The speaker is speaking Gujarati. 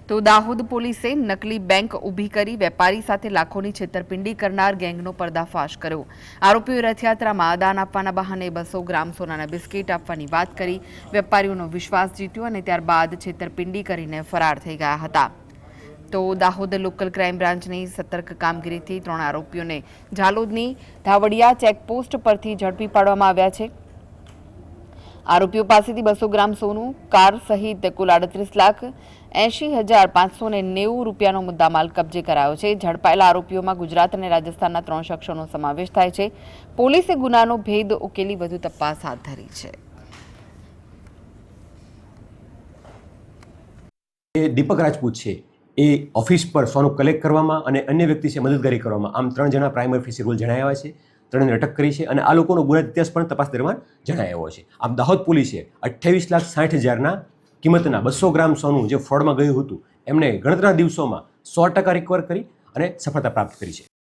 તો દાહોદ પોલીસે નકલી બેંક ઊભી કરી વેપારી સાથે લાખોની છેતરપિંડી કરનાર ગેંગનો પર્દાફાશ કર્યો। આરોપીઓએ રથયાત્રામાં દાન આપવાના બહાને 200 ગ્રામ સોનાના બિસ્કિટ આપવાની વાત કરી વેપારીઓનો વિશ્વાસ જીત્યો અને ત્યારબાદ છેતરપિંડી કરીને ફરાર થઈ ગયા હતા। તો દાહોદ લોકલ ક્રાઇમ બ્રાન્ચની સતર્ક કામગીરીથી 3 આરોપીઓને ઝાલોદની ધાવડિયા ચેકપોસ્ટ પરથી ઝડપી પાડવામાં આવ્યા છે। આરોપીઓ પાસેથી 200 ગ્રામ સોનું, કાર સહિત કુલ 38,80,590 રૂપિયાનો મુદ્દામાલ કબજે કરાયો છે। ઝડપાયેલા આરોપીઓમાં ગુજરાત અને રાજસ્થાનના 3 શખ્સોનો સમાવેશ થાય છે। પોલીસે ગુનાનો ભેદ ઉકેલી વધુ તપાસ હાથ ધરી છે। દીપક રાજપૂત છે એ ઓફિસ પર સોનું કલેક્ટ કરવામાં અને અન્ય વ્યક્તિ છે મદદગારી કરવામાં, આમ 3 જણા પ્રાઇમરી ઓફિસર રોલ જણાવ્યા છે। 3ને અટક કરી છે અને આ લોકોનો ગુના ઇતિહાસ પણ તપાસ દરમિયાન જણાવ્યો છે। આમ દાહોદ પોલીસે 28,60,000ના કિંમતના 200 ગ્રામ સોનું જે ફ્રોડમાં ગયું હતું એમને ગણતરીના દિવસોમાં 100% રિકવર કરી અને સફળતા પ્રાપ્ત કરી છે।